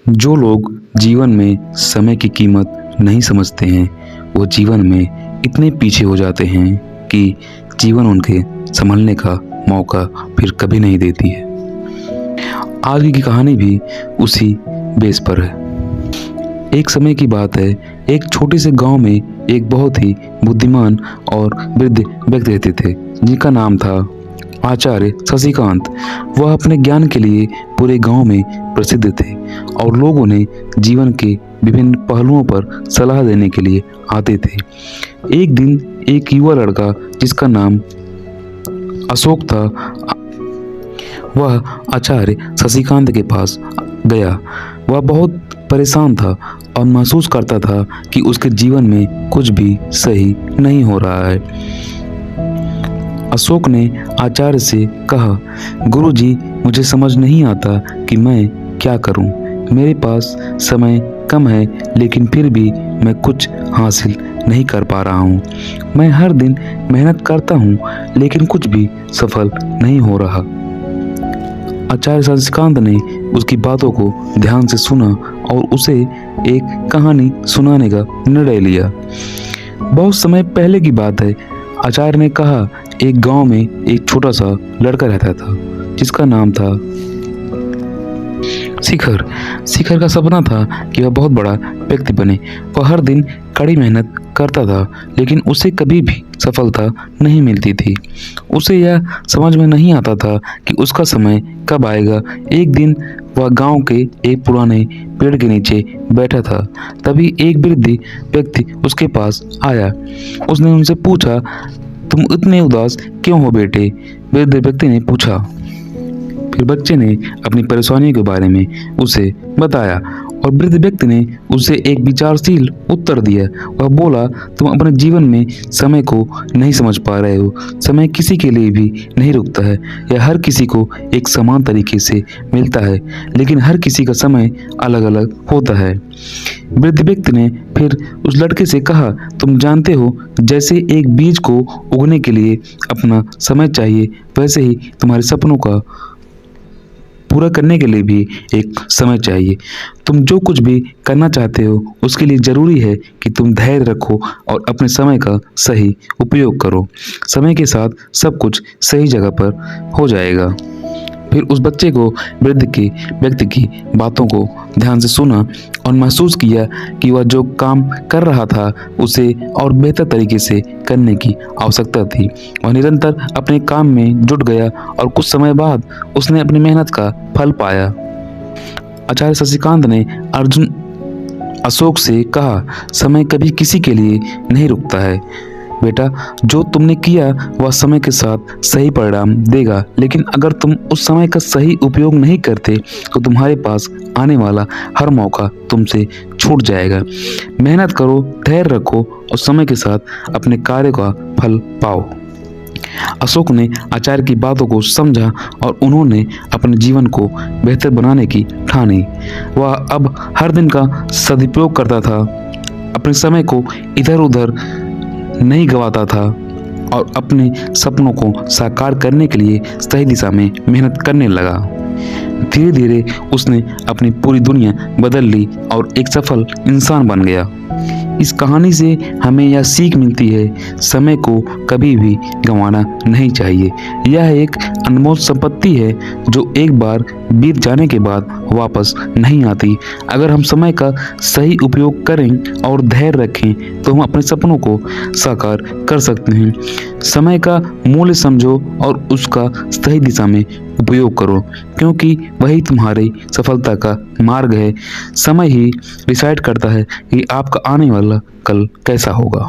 जो लोग जीवन में समय की कीमत नहीं समझते हैं वो जीवन में इतने पीछे हो जाते हैं कि जीवन उनके संभलने का मौका फिर कभी नहीं देती है। आज की कहानी भी उसी बेस पर है। एक समय की बात है, एक छोटे से गांव में एक बहुत ही बुद्धिमान और वृद्ध व्यक्ति रहते थे जिनका नाम था आचार्य शशिकांत। वह अपने ज्ञान के लिए पूरे गांव में प्रसिद्ध थे और लोग उन्हें जीवन के विभिन्न पहलुओं पर सलाह देने के लिए आते थे। एक दिन एक युवा लड़का जिसका नाम अशोक था, वह आचार्य शशिकांत के पास गया। वह बहुत परेशान था और महसूस करता था कि उसके जीवन में कुछ भी सही नहीं हो रहा है। अशोक ने आचार्य से कहा, गुरुजी, मुझे समझ नहीं आता कि मैं क्या करूं। मेरे पास समय कम है लेकिन फिर भी मैं कुछ हासिल नहीं कर पा रहा हूं। मैं हर दिन मेहनत करता हूं लेकिन कुछ भी सफल नहीं हो रहा। आचार्य शशिकांत ने उसकी बातों को ध्यान से सुना और उसे एक कहानी सुनाने का निर्णय लिया। बहुत समय पहले की बात है। आचार्य ने कहा, एक गांव में एक छोटा सा लड़का रहता था जिसका नाम था शिखर। शिखर का सपना था कि वह बहुत बड़ा व्यक्ति बने। वह हर दिन कड़ी मेहनत करता था लेकिन उसे कभी भी सफलता नहीं मिलती थी। उसे यह समझ में नहीं आता था कि उसका समय कब आएगा। एक दिन वह गांव के एक पुराने पेड़ के नीचे बैठा था। तभी एक वृद्ध व्यक्ति उसके पास आया। उसने उनसे पूछा, तुम इतने उदास क्यों हो बेटे? वृद्ध व्यक्ति ने पूछा। फिर बच्चे ने अपनी परेशानियों के बारे में उसे बताया और वृद्ध व्यक्ति ने उसे एक विचारशील उत्तर दिया। वह बोला, तुम अपने जीवन में समय को नहीं समझ पा रहे हो। समय किसी के लिए भी नहीं रुकता है। यह हर किसी को एक समान तरीके से मिलता है लेकिन हर किसी का समय अलग अलग होता है। वृद्ध व्यक्ति ने फिर उस लड़के से कहा, तुम जानते हो, जैसे एक बीज को उगने के लिए अपना समय चाहिए, वैसे ही तुम्हारे सपनों का पूरा करने के लिए भी एक समय चाहिए। तुम जो कुछ भी करना चाहते हो उसके लिए जरूरी है कि तुम धैर्य रखो और अपने समय का सही उपयोग करो। समय के साथ सब कुछ सही जगह पर हो जाएगा। फिर उस बच्चे को वृद्ध के व्यक्ति की बातों को ध्यान से सुना और महसूस किया कि वह जो काम कर रहा था उसे और बेहतर तरीके से करने की आवश्यकता थी। वह निरंतर अपने काम में जुट गया और कुछ समय बाद उसने अपनी मेहनत का फल पाया। आचार्य शशिकांत ने अशोक से कहा, समय कभी किसी के लिए नहीं रुकता है बेटा। जो तुमने किया वह समय के साथ सही परिणाम देगा, लेकिन अगर तुम उस समय का सही उपयोग नहीं करते तो तुम्हारे पास आने वाला हर मौका तुमसे छूट जाएगा। मेहनत करो, धैर्य रखो और समय के साथ अपने कार्य का फल पाओ। अशोक ने आचार्य की बातों को समझा और उन्होंने अपने जीवन को बेहतर बनाने की ठानी। वह अब हर दिन का सदुपयोग करता था, अपने समय को इधर उधर नहीं गंवाता था और अपने सपनों को साकार करने के लिए सही दिशा में मेहनत करने लगा। धीरे धीरे उसने अपनी पूरी दुनिया बदल ली और एक सफल इंसान बन गया। इस कहानी से हमें यह सीख मिलती है, समय को कभी भी गंवाना नहीं चाहिए। यह एक अनमोल संपत्ति है जो एक बार बीत जाने के बाद वापस नहीं आती। अगर हम समय का सही उपयोग करें और धैर्य रखें तो हम अपने सपनों को साकार कर सकते हैं। समय का मूल्य समझो और उसका सही दिशा में उपयोग करो, क्योंकि वही तुम्हारी सफलता का मार्ग है। समय ही डिसाइड करता है कि आपका आने वाला कल कैसा होगा।